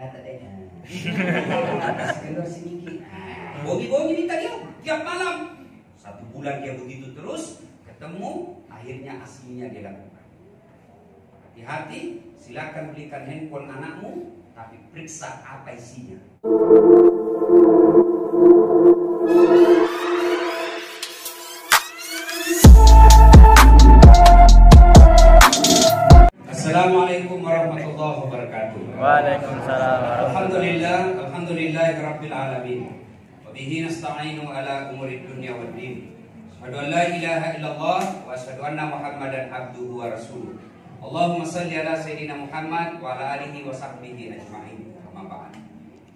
data deh. Sekedar sedikit. Bogi-bogi minta dia tiap malam. 1 bulan dia begitu terus, ketemu, akhirnya aslinya dia lakukan. Hati-hati, silakan belikan handphone anakmu, tapi periksa apa isinya. Assalamualaikum warahmatullahi wabarakatuh. Waalaikumsalam. Alhamdulillahirabbil alamin. Wa bihi nasta'inu ala umuri dunya waddin. Asyhadu an la ilaha illallah wa asyhadu anna Muhammadan abduhu wa rasuluh. Allahumma shalli ala sayyidina Muhammad wa ala alihi wa sahbihi ajma'in. Amma ba'd.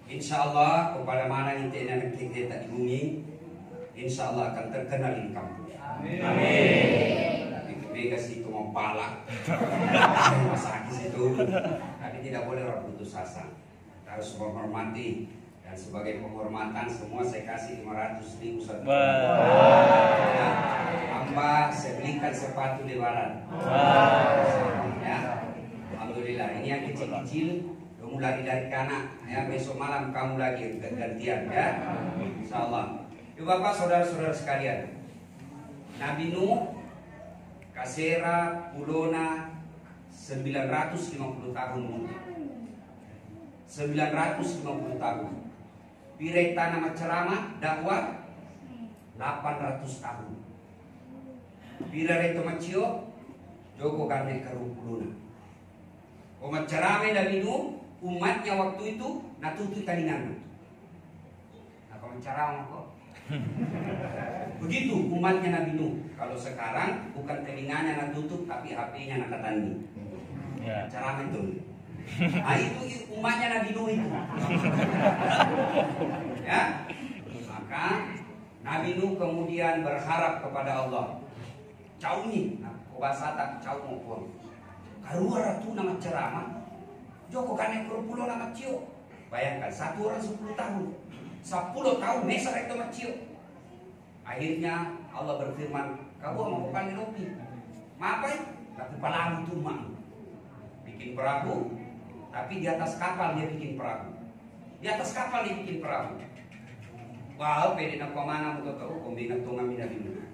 Insyaallah kepada mana kita tak di bumi, insyaallah akan terkenal di kampung. Amin. Mega situ mau palak masakis itu, tapi tidak boleh orang putus asa, harus menghormati, dan sebagai penghormatan semua saya kasih 500.000 satu. Ya, hamba saya belikan sepatu lebaran. Ya, alhamdulillah. Ini yang kecil-kecil mulai dari kanak, ya, besok malam kamu lagi gantian, ya, insyaallah. Ibu bapak saudara-saudara sekalian, Nabi Nuh Kasera Pulona 950 tahun muda. 950 tahun. Pirek tanah ceramah dakwah 800 tahun. Pirek itu macio Joko karne karu Pulona. Umat ceramah Nabi Nuh, umatnya waktu itu natutu talingan. Nah, kalau ceramah kok begitu umatnya Nabi Nuh. Kalau sekarang bukan telinganya nak tutup, tapi HP-nya nak katani. Ya. Cara itu. Nah, itu umatnya Nabi Nuh itu. Ya. Maka Nabi Nuh kemudian berharap kepada Allah. Cauni, nah, bahasa tak cau mau. Karuar tu nama ceramah. Joko kane pulau nama cio. Bayangkan 1 orang 10 tahun. 10 tahun mesar itu macio. Akhirnya Allah berfirman, kamu mau panggil Robi? Mapai? Tapi palang itu mak. Bikin perahu, tapi di atas kapal dia bikin perahu. Di atas kapal dia bikin perahu. Wah, pede nak mana mau tahu kombinat tunga mina bina.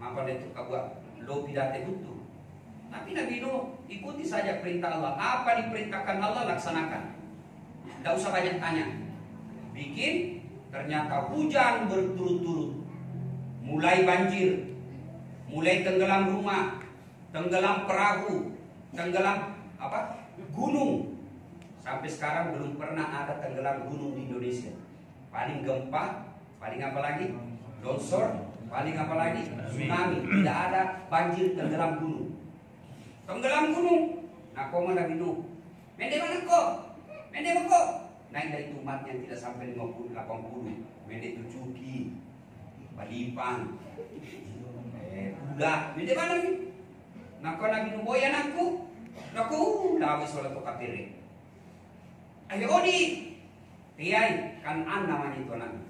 Maka dia tu kabuat Robi date butuh. Tapi Nabi Nuh ikuti saja perintah Allah. Apa diperintahkan Allah laksanakan. Tidak usah banyak tanya. Bikin, ternyata hujan berturut-turut. Mulai banjir, mulai tenggelam rumah, tenggelam perahu, tenggelam gunung. Sampai sekarang belum pernah ada tenggelam gunung di Indonesia. Paling gempa, paling apa lagi? Longsor, paling apa lagi? Tsunami. Tidak ada banjir tenggelam gunung. Tenggelam gunung. Nah, kau mana Nabi Mende mana kok? Mende mana kok? Naik dari umatnya tidak sampai 50, 80. Mende itu cuki. Balipang, udah, di mana nih? Nako lagi nuboyan aku, lawi soal tu kapire. Ayo odi, tiai kan namanya itu nanti.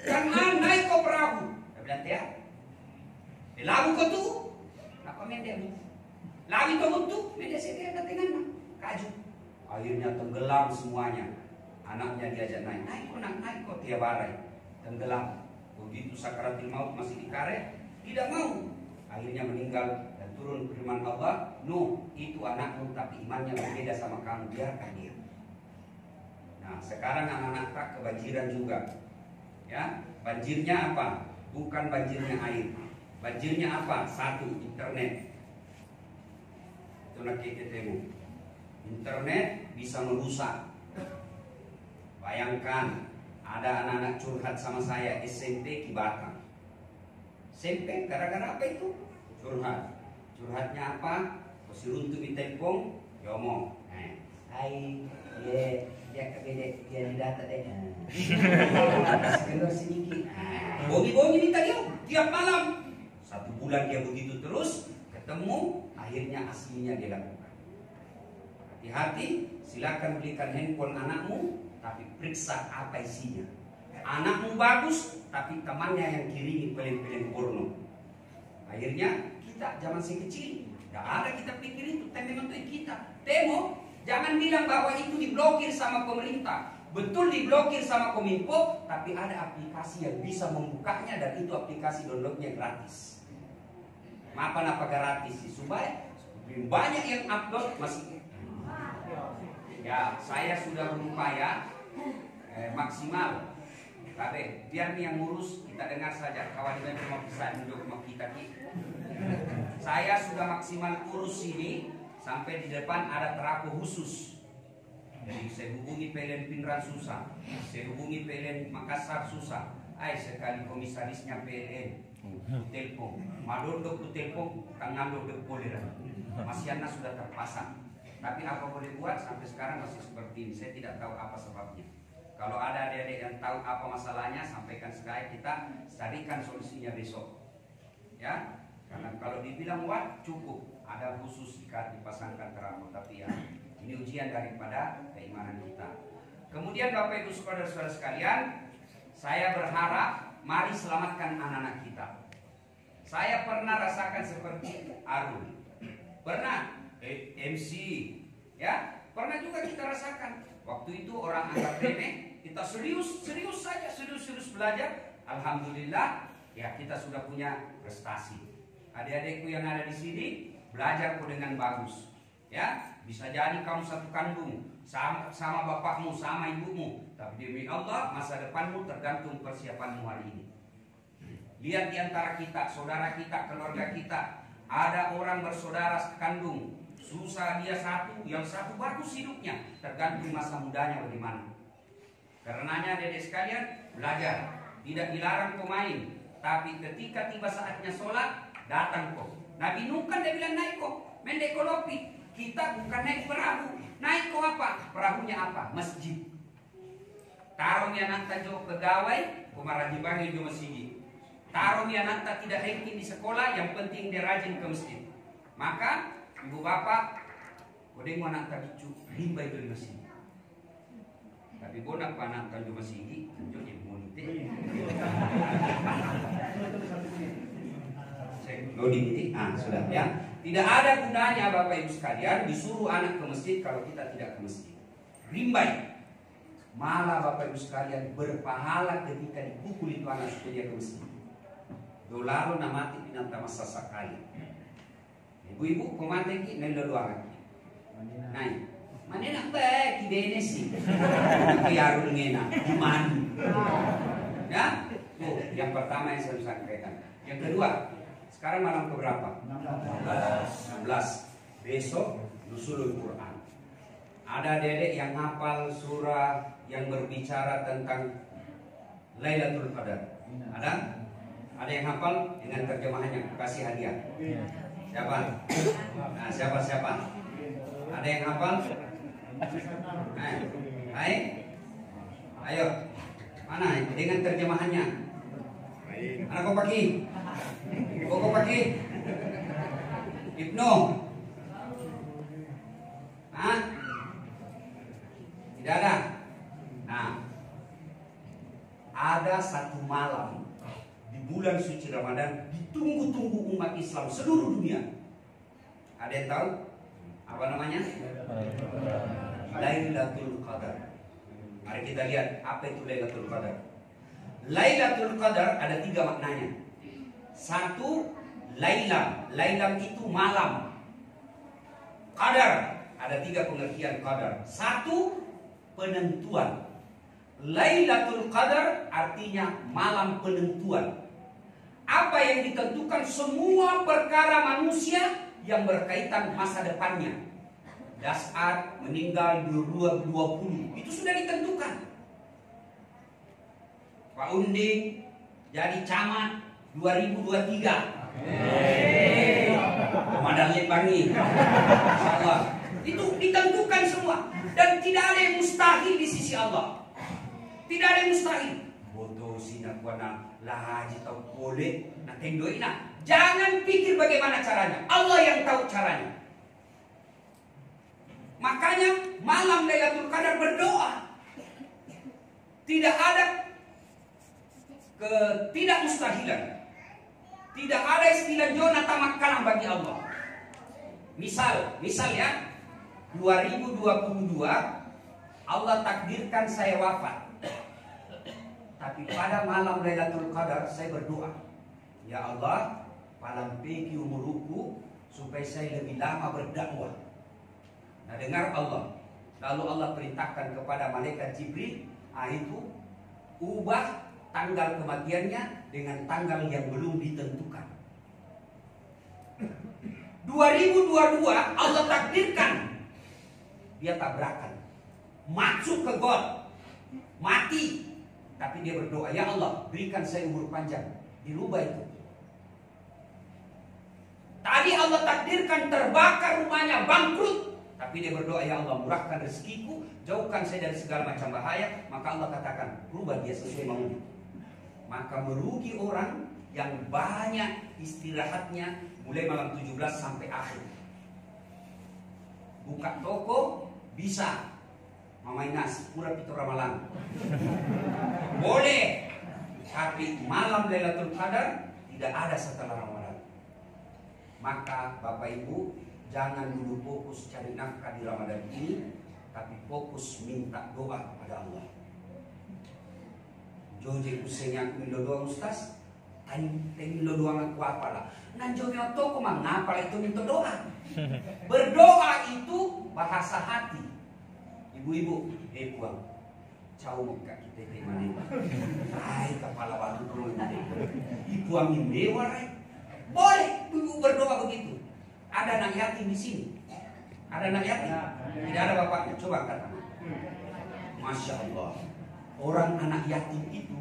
Kan naik ko perahu, bilang tiai. Lalu ko tu, nako mende. Lawi ko tu, mende sedia dengan kaju. Akhirnya tenggelam semuanya. Anaknya diajak naik ko tiap hari, tenggelam. Begitu sakaratul maut masih dikaret, tidak mau. Akhirnya meninggal dan turun firman Allah, Nuh itu anakmu tapi imannya berbeda sama kamu, biarkan dia. Nah, sekarang anak-anak tak kebanjiran juga. Ya, banjirnya apa? Bukan banjirnya air. Banjirnya apa? 1, internet. Itu nak kita tengok. Internet bisa merusak. Bayangkan ada anak-anak curhat sama saya SMP di Batam. SMP gara-gara apa itu? Curhat. Curhatnya apa? Posirun tu ditelepon, ya omong. Hai, dia kebede dia data deh. Sekedar sedikit. Bogi-bogi minta dia tiap malam. 1 bulan dia begitu terus, ketemu, akhirnya aslinya dia lakukan. Hati-hati, silakan belikan handphone anakmu, tapi periksa apa isinya. Anakmu bagus, tapi temannya yang kirimi film-film porno. Akhirnya kita zaman si kecil, tidak ada kita pikir itu. Tapi memang kita temo Jangan bilang bahwa itu diblokir sama pemerintah. Betul diblokir sama Kominfo, tapi ada aplikasi yang bisa membukanya dan itu aplikasi downloadnya gratis. Apa gratis sih? Supaya banyak yang upload masih. Ya, saya sudah berupaya maksimal. Tapi biar nih yang ngurus, kita dengar saja. Kawan kita mau bisa duduk mau kita. Saya sudah maksimal urus ini sampai di depan ada terapung khusus. Jadi saya hubungi PLN Pindrang susah, saya hubungi PLN Makassar susah. Sekali komisarisnya PLN telepon, madondok tu telepon, kangandok dek polera. Masianna sudah terpasang. Tapi apa boleh buat sampai sekarang masih seperti ini. Saya tidak tahu apa sebabnya. Kalau ada adik-adik yang tahu apa masalahnya, sampaikan sekali, kita carikan solusinya besok. Ya, karena kalau dibilang cukup, ada khusus jika dipasangkan terapung, tapi ya. Ini ujian daripada keimanan kita. Kemudian Bapak Ibu saudara-saudara sekalian, saya berharap mari selamatkan anak-anak kita. Saya pernah rasakan seperti Arun, pernah MC, ya pernah juga kita rasakan. Waktu itu orang anggap remeh, kita serius belajar. Alhamdulillah, ya kita sudah punya prestasi. Adik-adikku yang ada di sini belajar dengan bagus, ya. Bisa jadi kamu satu kandung sama bapakmu, sama ibumu, tapi demi Allah masa depanmu tergantung persiapanmu hari ini. Lihat di antara kita, saudara kita, keluarga kita, ada orang bersaudara kandung, susah dia satu, yang satu bagus hidupnya, tergantung masa mudanya bagaimana. Karenanya adik-adik sekalian, belajar, tidak dilarang pemain, tapi ketika tiba saatnya sholat, datang kok. Nabi Nuh kan dia bilang naik kok, mendek kolopi. Kita bukan naik perahu, naik kok apa? Perahunya apa? Masjid. Taruh ni anak jo pegawai, kumaraji bangi jo masjid. Taruh ni anak tidak ranking di sekolah, yang penting dia rajin ke masjid. Maka ibu bapak, kodeng anak tadi rimba itu di masjid. Tapi bonak anak jo masjid, jo jadi monite. Sudah ya. Tidak ada gunanya Bapak Ibu sekalian disuruh anak ke masjid kalau kita tidak ke masjid. Rimbai. Malah Bapak Ibu sekalian berpahala ketika dipukul itu anak supaya dia ke masjid. Dolaro namati pinanta masa sakali. Ibu-ibu pemati ki nelo doang. Nai. Manena bae kidene sih. Kiyarun ngena gimana? Ya? Yang pertama yang saya sampaikan. Yang kedua, sekarang malam keberapa? 16. Besok nusulul Quran. Ada dedek yang hafal surah yang berbicara tentang Lailatul Qadar. Ada? Ada yang hafal dengan terjemahannya, kasih hadiah. Siapa? Nah, siapa? Ada yang hafal? Ayo. Mana dengan terjemahannya? Anak kau pakai? Kok pakai? Ibnu? Hah? Tidak ada. Nah, ada satu malam di bulan suci Ramadan ditunggu-tunggu umat Islam seluruh dunia. Ada yang tahu? Apa namanya? Lailatul Qadar. Mari kita lihat apa itu Lailatul Qadar. Lailatul Qadar ada 3 maknanya. Satu, Lailam itu malam. Qadar ada 3 pengertian qadar. Satu, penentuan. Lailatul Qadar artinya malam penentuan. Apa yang ditentukan semua perkara manusia yang berkaitan masa depannya. Dasar meninggal 2020 itu sudah ditentukan. Pak Unding jadi camat 2023. Komandan Lembangi. Insyaallah. Itu ditentukan semua dan tidak ada yang mustahil di sisi Allah. Tidak ada yang mustahil. Bodoh sina kuana lahaji tahu boleh nak tendoina. Jangan pikir bagaimana caranya. Allah yang tahu caranya. Makanya malam Lailatul Qadar berdoa. Tidak ada ketidakmustahilan. Tidak ada istilah jona tamak kalam bagi Allah. Misal ya, 2022 Allah takdirkan saya wafat. Tapi pada malam Lailatul Qadar saya berdoa, ya Allah, palampeki umurku supaya saya lebih lama berdakwah. Nah, dengar Allah. Lalu Allah perintahkan kepada malaikat Jibril, itu ubah tanggal kematiannya dengan tanggal yang belum ditentukan. 2022 Allah takdirkan dia tabrakan, masuk ke got, mati. Tapi dia berdoa, ya Allah, berikan saya umur panjang. Dirubah itu. Tadi Allah takdirkan terbakar rumahnya, bangkrut. Tapi dia berdoa, ya Allah, murahkan rezekiku, jauhkan saya dari segala macam bahaya. Maka Allah katakan, rubah dia sesuai maunya. Maka merugi orang yang banyak istirahatnya mulai malam 17 sampai akhir. Buka toko bisa, mamai nasi, pura pitu ramalan. Boleh. Tapi malam Lailatul Qadar tidak ada setelah Ramadan. Maka Bapak Ibu, jangan dulu fokus cari nafkah di Ramadan ini, tapi fokus minta doa kepada Allah. Joje kusenya aku milo doa Ustaz, tani milo doa aku apalah. Nan joje toko mang ngapal itu minta doa. Berdoa itu bahasa hati. Ibu-ibu, puang, cau muka kita temani. Hai kepala batu dulu ini. Puang ini warai. Boleh ibu berdoa begitu. Ada anak yatim di sini. Ada anak yatim? Tidak ada bapaknya. Coba angkat tangan. Masya Allah. Orang anak yatim itu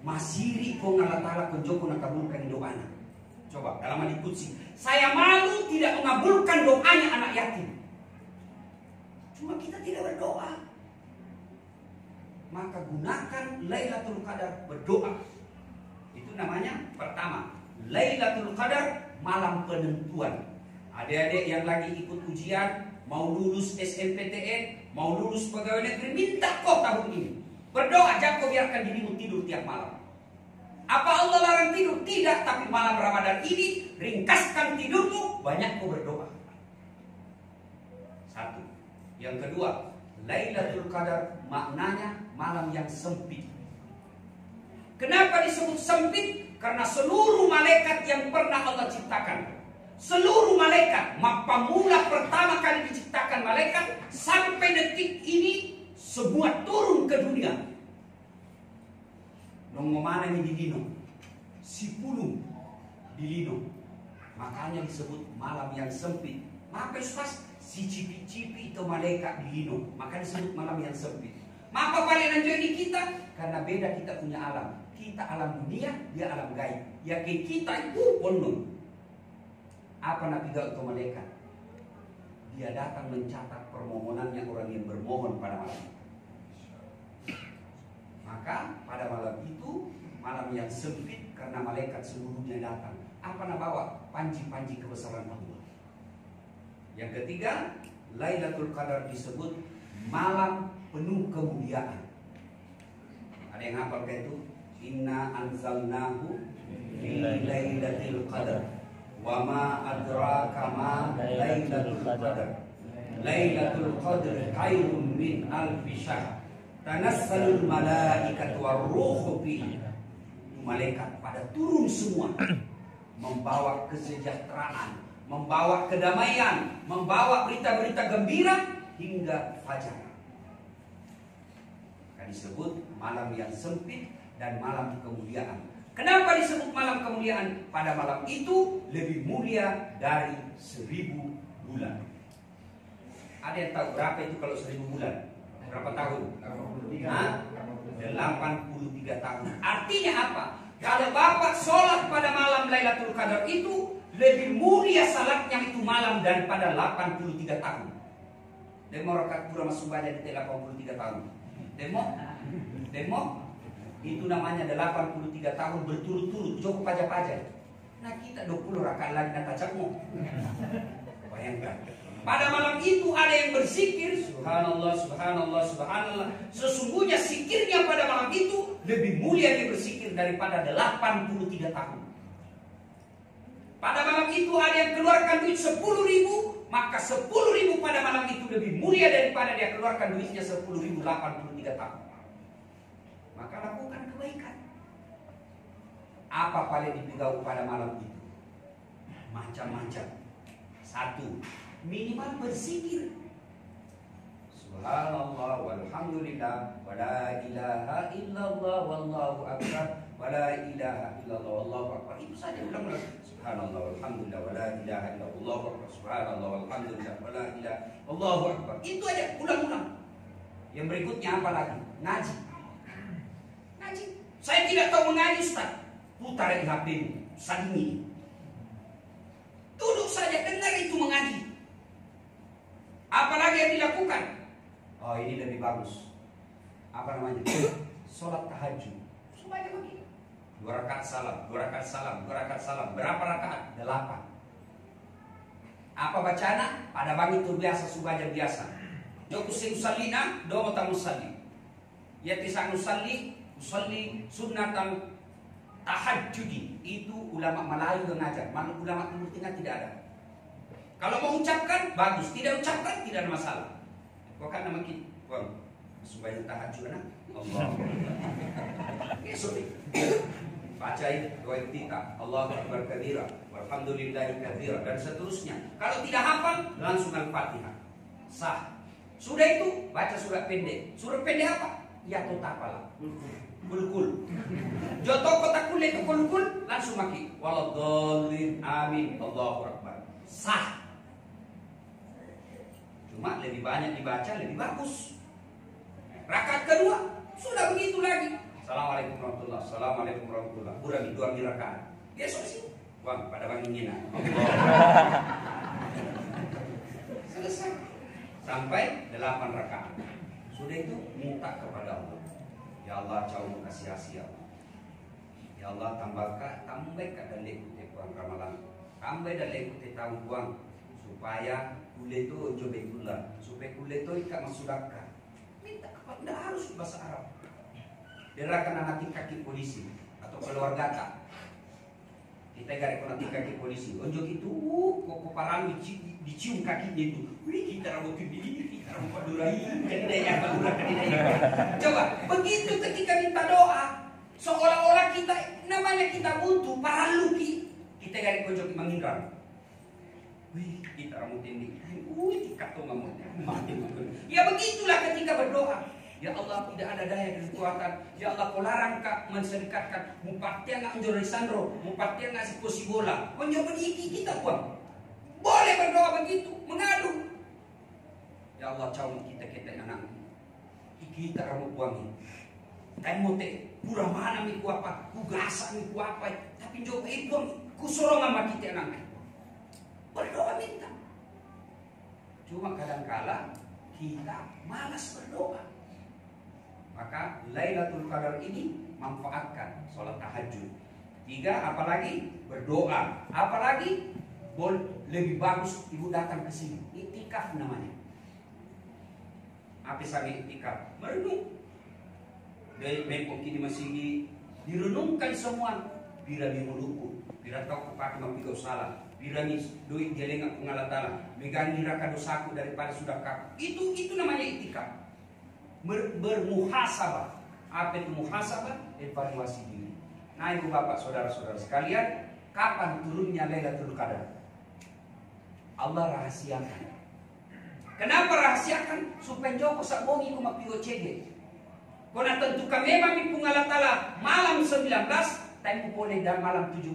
masiri kong Allah Ta'ala konjoko nakabulkan doanya. Coba dalam hadits qudsi, saya malu tidak mengabulkan doanya anak yatim. Cuma kita tidak berdoa. Maka gunakan Lailatul Qadar berdoa. Itu namanya pertama, Lailatul Qadar malam penentuan. Adik-adik yang lagi ikut ujian, mau lulus SNPTN, mau lulus pegawai negeri, minta kok tahun ini. Berdoa, jangan kau biarkan dirimu tidur tiap malam. Apa Allah larang tidur? Tidak, tapi malam Ramadan ini ringkaskan tidurmu, banyak kau berdoa. Satu. Yang kedua, Lailatul Qadar maknanya malam yang sempit. Kenapa disebut sempit? Karena seluruh malaikat yang pernah Allah ciptakan, seluruh malaikat, pemula pertama kali diciptakan malaikat sampai detik ini semua turun ke dunia. Nongo mana ini di Lino, si puluh di Lino. Makanya disebut malam yang sempit. Maka Ustaz, si cipi-cipi itu malaikat di Lino, maka disebut malam yang sempit. Maka paling anjani kita, karena beda kita punya alam. Kita alam dunia, dia alam gaib. Ya kita itu penuh. Apa nabi gak itu malaikat? Dia datang mencatat permohonannya orang yang bermohon pada malam. Maka pada malam itu, malam yang sempit karena malaikat seluruhnya datang. Apa nak bawa? Panji-panji kebesaran Allah. Yang ketiga, Lailatul Qadar disebut malam penuh kemuliaan. Ada yang hafal kayak itu? Inna anzalnahu fi Lailatul Qadar. Wa ma adraka ma Lailatul Qadar. Lailatul Qadar khairun min alfi syahr. Tanassalul malaikatu warruhu fiha. Malaikat pada turun semua membawa kesejahteraan, membawa kedamaian, membawa berita-berita gembira hingga fajar. Maka disebut malam yang sempit dan malam kemuliaan. Kenapa disebut malam kemuliaan? Pada malam itu lebih mulia dari 1000 bulan. Ada yang tahu berapa itu kalau 1000 bulan? Berapa tahun? 83 tahun. Artinya apa? Kalau Bapak sholat pada malam Lailatul Qadar itu lebih mulia salatnya itu malam daripada 83 tahun. Demo rakaat pura masuk baca di 83 tahun. Demo itu namanya 83 tahun berturut-turut cukup pajak-pajak. Nah kita 20 rakaat lagi nak tacakmu. Bayangkan. Pada malam itu ada yang berzikir, subhanallah, subhanallah, subhanallah. Sesungguhnya zikirnya pada malam itu lebih mulia dia berzikir daripada 83 tahun. Pada malam itu ada yang keluarkan duit 10.000 maka 10.000 pada malam itu lebih mulia daripada dia keluarkan duitnya 10.000 83 tahun. Maka lakukan kebaikan. Apa paling dipegau pada malam itu? Macam-macam. Satu, minimal berzikir. Subhanallah walhamdulillah wa la ilaha illallah wallahu akbar wa la ilaha illallah wallahu akbar. Itu saja ulang-ulang. Subhanallah walhamdulillah wa la ilaha illallah wallahu akbar. Subhanallah walhamdulillah wa la ilaha wallahu akbar. Itu aja ulang-ulang. Yang berikutnya apa lagi? Ngaji. Ngaji. Saya tidak tahu mengaji, Ustaz. Putar di HP-mu, sandingi. Duduk saja dengar itu mengaji. Apalagi yang dilakukan? Oh, ini lebih bagus. Apa namanya? Sholat tahajud. Semuanya begini. 2 rakaat salam, 2 rakaat salam, 2 rakaat salam. Berapa rakaat? 8. Apa bacaan? Pada bagi itu biasa, subaja biasa. Jokusin salina, doa tamu sali. Yatisan usalli, usalli sunnatal tahajudi. Itu ulama Melayu yang ngajar. Ulama Timur Tengah tidak ada. Kalau mau ucapkan bagus, tidak ucapkan tidak ada masalah. Kau kan nama kita, supaya tahajud anak. Allah. Sorry. Baca doa iftitah, Allahu akbar kabira, walhamdulillahi katsira dan seterusnya. Kalau tidak hafal, langsung Al-Fatihah. Sah. Sudah itu baca surat pendek. Surat pendek apa? Ya totapala. Kul. Joto kotak kul itu kul langsung maki. Waladhdallin amin. Allahu akbar. Sah. Cuma lebih banyak dibaca lebih bagus. Rakaat kedua sudah begitu lagi. Assalamualaikum warahmatullahi wabarakatuh. Assalamualaikum warahmatullahi wabarakatuh. Udah 2 rakaat. Ya sih. Bang, pada bangunnya. Selesai. Sampai 8 rakaat. Sudah itu minta kepada Allah. Ya Allah, jauh kasih hasil. Ya Allah, tambahkan dan lekute kuang ramalan. Tambah dan lekute tahu kuang supaya kulit itu coba gula, supaya kulit itu ikat masudakkan. Minta kepada, tidak harus bahasa Arab. Derakan anak kaki polisi atau keluarga tak. Kita gak nanti kaki polisi. Onjok itu, kok parang dicium kakinya itu. Wih, kita rambut ini, kita rambut padurai. Coba, begitu ketika minta doa, seolah-olah kita namanya kita butuh paralu kita gak onjok menghindar. Wih, kita rambut ini. Wih, kita tuh mati. Ya begitulah ketika berdoa. Ya Allah, tidak ada daya dan kekuatan. Ya Allah, kau larang kak menserikatkan mupatnya nggak menjadi sandro, mupatnya nggak seposi bola. Mencoba kita buang. Boleh berdoa begitu, mengadu. Ya Allah, jauh kita anak. Kita rambut buangin. Kamu teh pura mana miku apa, ku gasa miku apa. Tapi coba itu ku sorong sama kita anak. Berdoa minta. Cuma kadang-kala kita malas berdoa. Maka Lailatul Qadar ini manfaatkan sholat tahajud. 3, apalagi berdoa. Apalagi lebih bagus ibu datang ke sini. Iktikaf namanya. Apa sami iktikaf? Merenung. Dari mempok kini masih direnungkan semua. Bila di mulutku, bila kau kupakai mempikau salah. Bila ni duit dia lengak pengalatala. Megang niraka dosaku daripada sudah kau. Itu namanya iktikaf. Bermuhasabah. Apa itu muhasabah? Evaluasi diri. Nah, ibu bapak saudara-saudara sekalian, kapan turunnya Lailatul Qadar? Allah rahasiakan. Kenapa rahasiakan? Supaya joko sak bongi ko mapigo cege. Kona tentukan memang ipung Allah Ta'ala malam 19, tempo pole dan malam 17,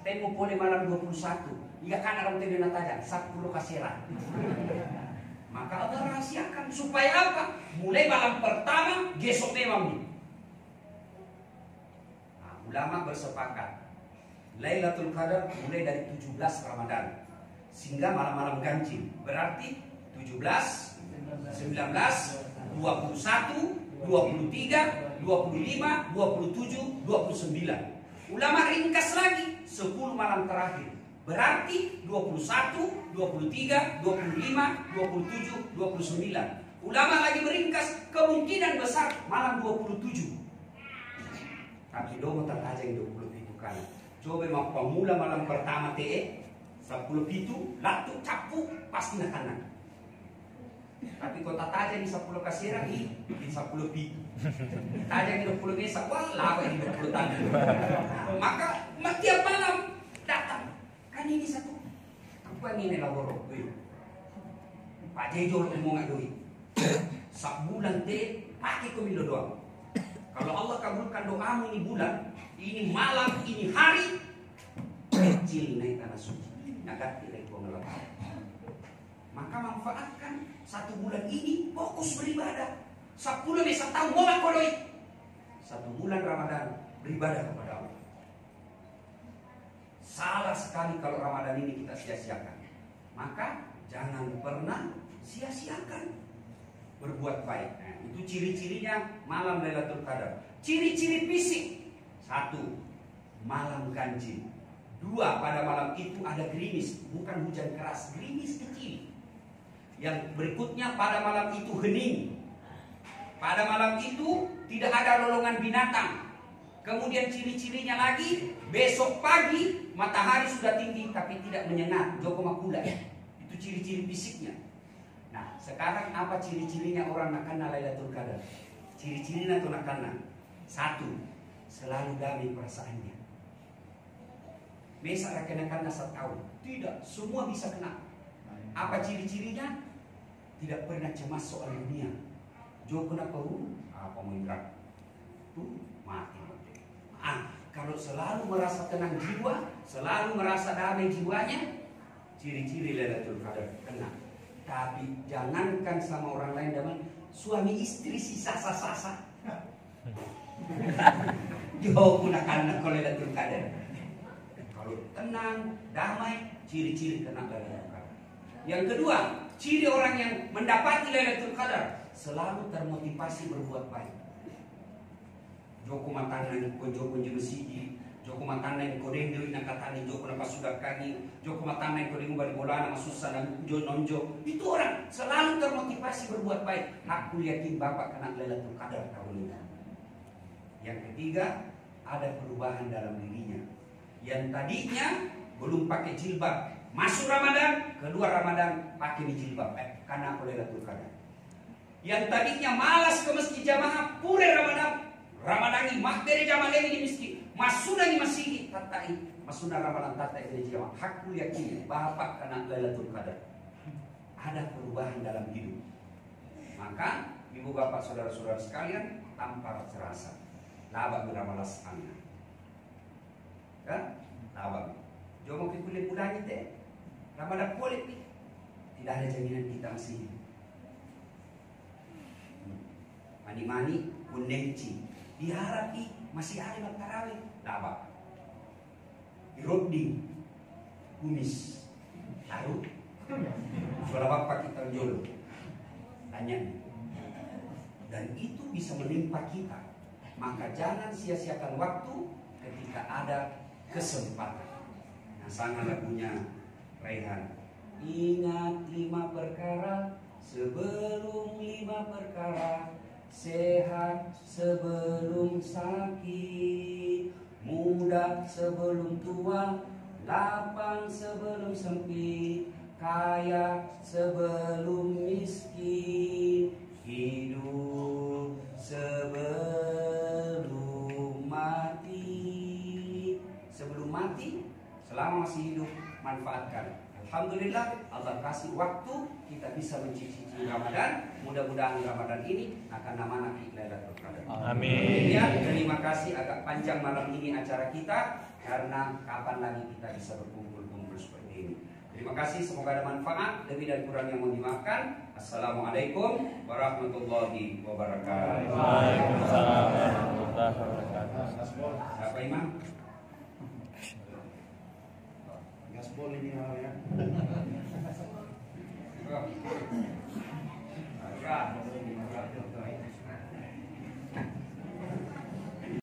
tempo pole malam 21. Iya kan orang tadi natajan 10 kasera. Maka Allah rahasiakan supaya apa? Mulai malam pertama gesok memang nih. Nah, ulama bersepakat Lailatul Qadar mulai dari 17 Ramadan sehingga malam-malam ganjil. Berarti 17, 19, 21, 23, 25, 27, 29. Ulama ringkas lagi 10 malam terakhir. Berarti 21, 23, 25, 27, 29. Ulama lagi meringkas kemungkinan besar malam 27. Tapi doa tak aja yang 20 itu kan. Coba mau pemula malam pertama 10 pitu, latuk capu pasti nakanan. Tapi kota taja di 10 kasira di 10 pitu. Taja di 20 mesa, wah laba di 20 tangan. Maka tiap malam datang. Kan ini satu. Apa ini laboro? Pak Jejo mau nggak duit. Sebulan teh pakai komilo doang. Kalau Allah kabulkan doamu ini bulan, ini malam, ini hari, kecil naik tanah suci. Nagat tidak pengelola. Maka manfaatkan 1 bulan ini fokus beribadah. 10 mesa tahun mau koloi. 1 bulan Ramadan beribadah kepada Allah. Salah sekali kalau Ramadan ini kita sia-siakan. Maka jangan pernah sia-siakan berbuat baik. Nah, itu ciri-cirinya malam Lailatul Qadar. Ciri-ciri fisik. 1, malam ganjil. 2, pada malam itu ada gerimis, bukan hujan keras, gerimis kecil. Yang berikutnya pada malam itu hening. Pada malam itu tidak ada lolongan binatang. Kemudian ciri-cirinya lagi, besok pagi matahari sudah tinggi tapi tidak menyengat, joko makula. Itu ciri-ciri fisiknya. Nah, sekarang apa ciri-cirinya orang nakana Lailatul Qadar? Ciri-cirinya tuh nakana. 1, selalu damai perasaannya. Mesa nakana 1 tahun. Tidak, semua bisa kena. Apa ciri-cirinya? Tidak pernah cemas soal dunia. Jo kenapa apa mau indra? Tuh mati. Kalau selalu merasa tenang jiwa, selalu merasa damai jiwanya, ciri-ciri Lailatul Qadar kena. Tapi jangankan sama orang lain damai, suami istri si sasa-sasa. Jo gunakan Lailatul Qadar. Kalau tenang, damai, ciri-ciri kena Lailatul Qadar. Yang kedua, ciri orang yang mendapati Lailatul Qadar selalu termotivasi berbuat baik. Joko matanan ko joko jemusiji, joko matanan ko dengdoi nakatani joko na pasudakani, joko matanan ko dengu bali bola na susah dan jo nonjo. Itu orang selalu termotivasi berbuat baik. Aku yakin Bapak kena Lailatul Qadar tahun ini. Yang ketiga, ada perubahan dalam dirinya. Yang tadinya belum pakai jilbab, masuk Ramadan, keluar Ramadan pakai jilbab, karena Lailatul Qadar. Yang tadinya malas ke masjid jamaah, pure Ramadan ini mak dari jamaah lagi di miskin, masuklah di masjid, tatai, masuklah Ramadan tatai dari jamaah. Hakku yakin Bapak kena Lailatul Qadar. Ada perubahan dalam hidup. Maka ibu bapak saudara-saudara sekalian, tanpa terasa, laba beramalas anda. Kan? Laba. Jom kita boleh pulang itu, Ramadan politik, tidak ada jaminan kita masih hidup. Mani-mani kunenci diharapi masih ada tarawih laba dirobding kumis taruh suara bapak kita jolo tanya dan itu bisa menimpa kita. Maka jangan sia-siakan waktu ketika ada kesempatan. Nah, sana lagunya Raihan, ingat 5 perkara sebelum 5 perkara, sehat sebelum sakit, muda sebelum tua, lapang sebelum sempit, kaya sebelum miskin, hidup sebelum mati. Sebelum mati, selama masih hidup, manfaatkan. Alhamdulillah Allah kasih waktu kita bisa mencicipi Ramadan. Mudah-mudahan Ramadan ini akan nama Nabi Lailatul Qadar. Amin. Ya, terima kasih agak panjang malam ini acara kita karena kapan lagi kita bisa berkumpul-kumpul seperti ini. Terima kasih, semoga ada manfaat. Lebih dan kurang yang mau dimaafkan. Assalamualaikum warahmatullahi wabarakatuh. Waalaikumsalam warahmatullahi wabarakatuh. Siapa Imam? Gaspol ini ya.